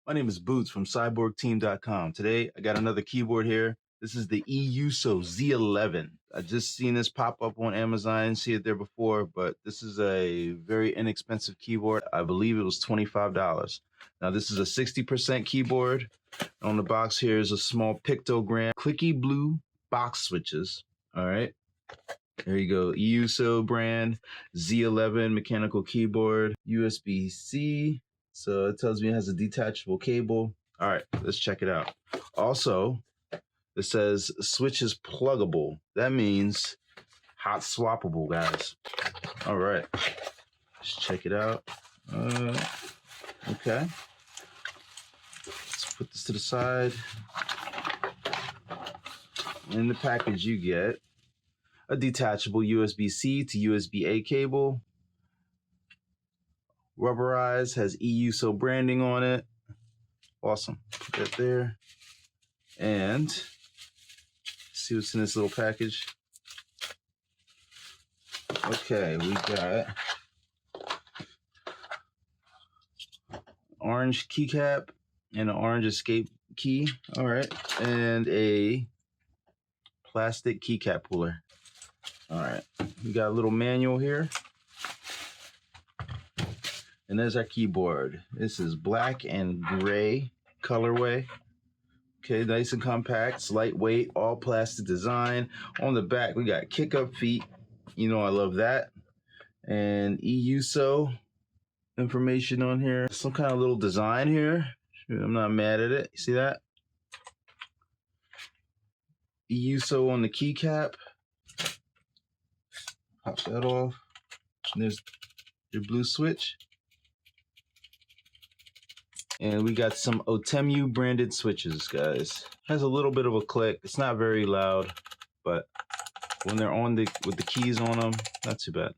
My name is Boots from cyborgteam.com. Today, I got another keyboard here. This is the E-Yooso Z11. I just seen this pop up on Amazon, see it there before, but this is a very inexpensive keyboard. I believe it was $25. Now, this is a 60% keyboard. On the box here is a small pictogram, clicky blue box switches. All right. There you go. E-Yooso brand, Z11 mechanical keyboard, USB-C. So it tells me it has a detachable cable. All right, let's check it out. Also, it says switch is pluggable. That means hot swappable, guys. All right, let's check it out. Okay. Let's put this to the side. In the package, you get a detachable USB-C to USB-A cable. Rubberized, has E-Yooso branding on it. Awesome. Put that there. And see what's in this little package. Okay, we got orange keycap and an orange escape key. All right. And a plastic keycap puller. All right. We got a little manual here. And there's our keyboard. This is black and gray colorway. Okay, nice and compact, it's lightweight, all plastic design. On the back, we got kick-up feet. You know I love that. And E-Yooso information on here. Some kind of little design here. I'm not mad at it. You see that? E-Yooso on the keycap. Pop that off. And there's your blue switch. And we got some Otemu branded switches, guys. Has a little bit of a click. It's not very loud, but when they're on with the keys on them, not too bad.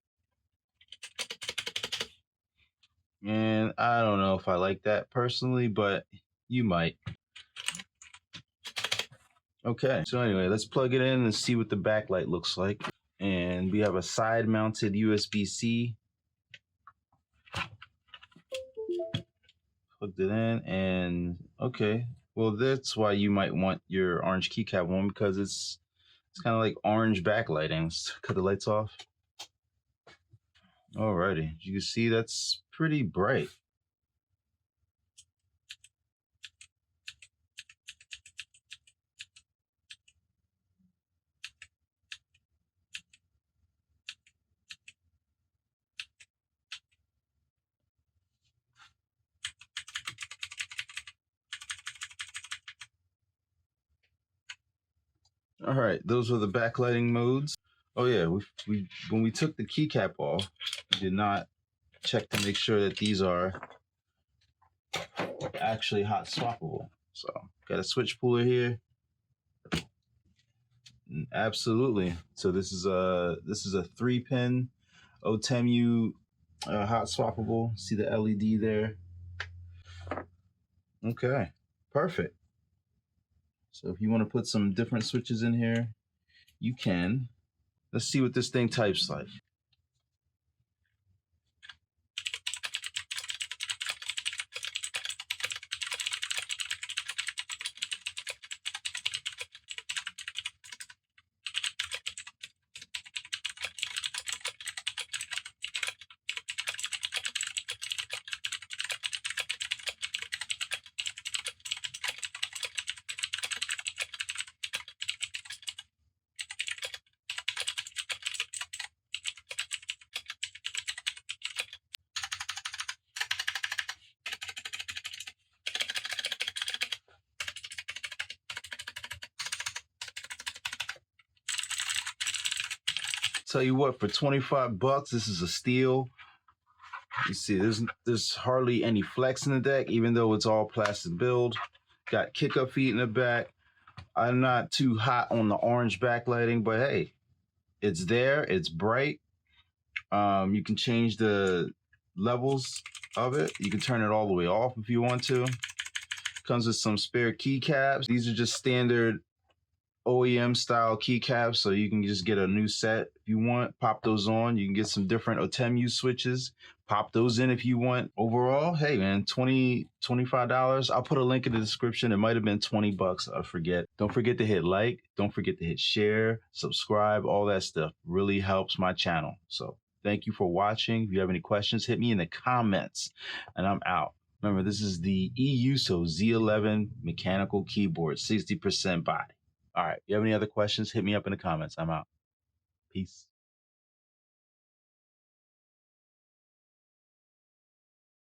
And I don't know if I like that personally, but you might. Okay, so anyway, let's plug it in and see what the backlight looks like. And we have a side-mounted USB-C. Plugged it in, and okay, well, that's why you might want your orange keycap one, because it's kind of like orange backlighting. Let's cut the lights off. Alrighty, you can see that's pretty bright. All right, those were the backlighting modes. Oh yeah, when we took the keycap off, we did not check to make sure that these are actually hot swappable. So got a switch puller here. Absolutely. So this is a 3-pin Otemu hot swappable. See the LED there? Okay, perfect. So if you want to put some different switches in here, you can. Let's see what this thing types like. Tell you what, for 25 bucks, this is a steal. You see, there's hardly any flex in the deck, even though it's all plastic build. Got kick-up feet in the back. I'm not too hot on the orange backlighting, but hey, it's there. It's bright. You can change the levels of it. You can turn it all the way off if you want to. Comes with some spare keycaps. These are just standard OEM style keycaps, so you can just get a new set if you want. Pop those on. You can get some different Otemu switches. Pop those in if you want. Overall, hey man, $25. I'll put a link in the description. It might have been $20. I forget. Don't forget to hit like. Don't forget to hit share, subscribe, all that stuff. Really helps my channel. So thank you for watching. If you have any questions, hit me in the comments, and I'm out. Remember, this is the E-Yooso Z11 mechanical keyboard, 60% body. All right. If you have any other questions, hit me up in the comments. I'm out. Peace.